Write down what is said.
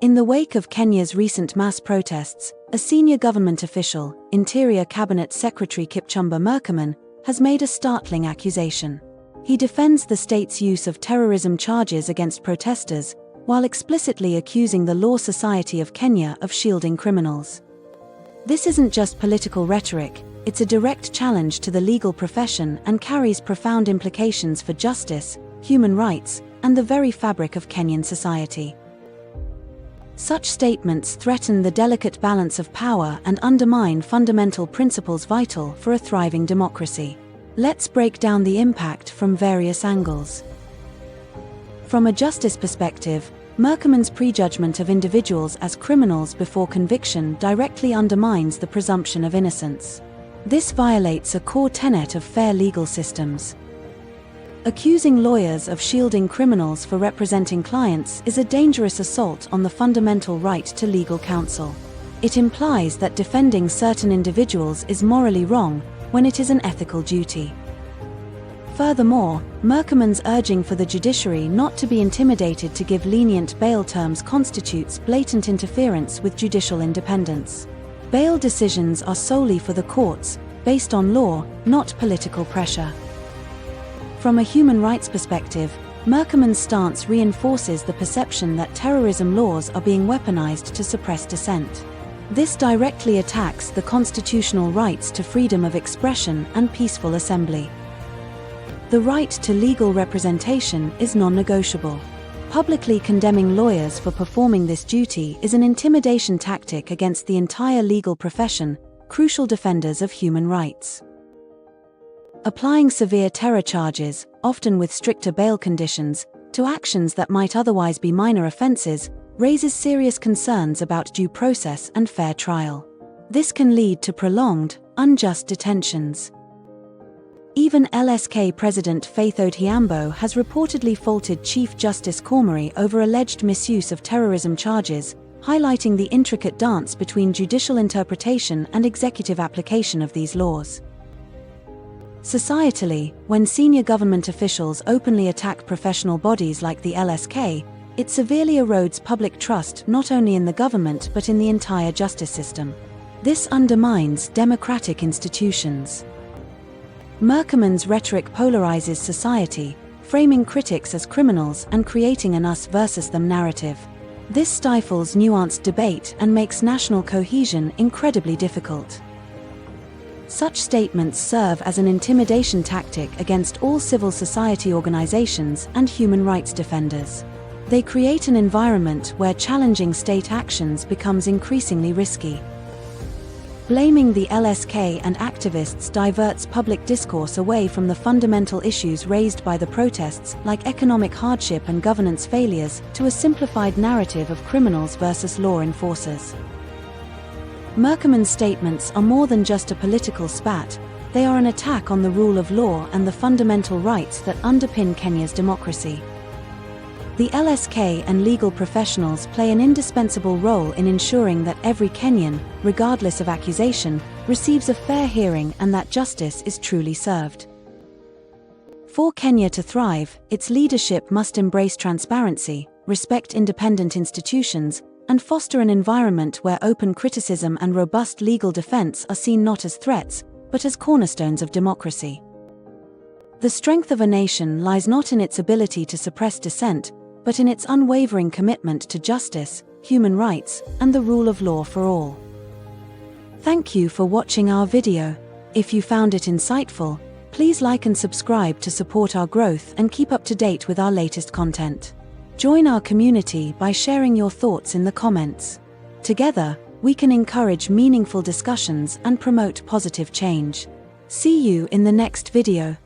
In the wake of Kenya's recent mass protests, a senior government official, Interior Cabinet Secretary Kipchumba Murkomen, has made a startling accusation. He defends the state's use of terrorism charges against protesters, while explicitly accusing the Law Society of Kenya of shielding criminals. This isn't just political rhetoric, it's a direct challenge to the legal profession and carries profound implications for justice, human rights, and the very fabric of Kenyan society. Such statements threaten the delicate balance of power and undermine fundamental principles vital for a thriving democracy. Let's break down the impact from various angles. From a justice perspective, Murkomen's prejudgment of individuals as criminals before conviction directly undermines the presumption of innocence. This violates a core tenet of fair legal systems. Accusing lawyers of shielding criminals for representing clients is a dangerous assault on the fundamental right to legal counsel. It implies that defending certain individuals is morally wrong, when it is an ethical duty. Furthermore, Murkomen's urging for the judiciary not to be intimidated to give lenient bail terms constitutes blatant interference with judicial independence. Bail decisions are solely for the courts, based on law, not political pressure. From a human rights perspective, Murkomen's stance reinforces the perception that terrorism laws are being weaponized to suppress dissent. This directly attacks the constitutional rights to freedom of expression and peaceful assembly. The right to legal representation is non-negotiable. Publicly condemning lawyers for performing this duty is an intimidation tactic against the entire legal profession, crucial defenders of human rights. Applying severe terror charges, often with stricter bail conditions, to actions that might otherwise be minor offenses, raises serious concerns about due process and fair trial. This can lead to prolonged, unjust detentions. Even LSK President Faith Odhiambo has reportedly faulted Chief Justice Cormery over alleged misuse of terrorism charges, highlighting the intricate dance between judicial interpretation and executive application of these laws. Societally, when senior government officials openly attack professional bodies like the LSK, it severely erodes public trust not only in the government but in the entire justice system. This undermines democratic institutions. Murkomen's rhetoric polarizes society, framing critics as criminals and creating an us versus them narrative. This stifles nuanced debate and makes national cohesion incredibly difficult. Such statements serve as an intimidation tactic against all civil society organizations and human rights defenders. They create an environment where challenging state actions becomes increasingly risky. Blaming the LSK and activists diverts public discourse away from the fundamental issues raised by the protests, like economic hardship and governance failures, to a simplified narrative of criminals versus law enforcers. Murkomen's statements are more than just a political spat, they are an attack on the rule of law and the fundamental rights that underpin Kenya's democracy. The LSK and legal professionals play an indispensable role in ensuring that every Kenyan, regardless of accusation, receives a fair hearing and that justice is truly served. For Kenya to thrive, its leadership must embrace transparency, respect independent institutions, and foster an environment where open criticism and robust legal defense are seen not as threats, but as cornerstones of democracy. The strength of a nation lies not in its ability to suppress dissent, but in its unwavering commitment to justice, human rights, and the rule of law for all. Thank you for watching our video. If you found it insightful, please like and subscribe to support our growth and keep up to date with our latest content. Join our community by sharing your thoughts in the comments. Together, we can encourage meaningful discussions and promote positive change. See you in the next video.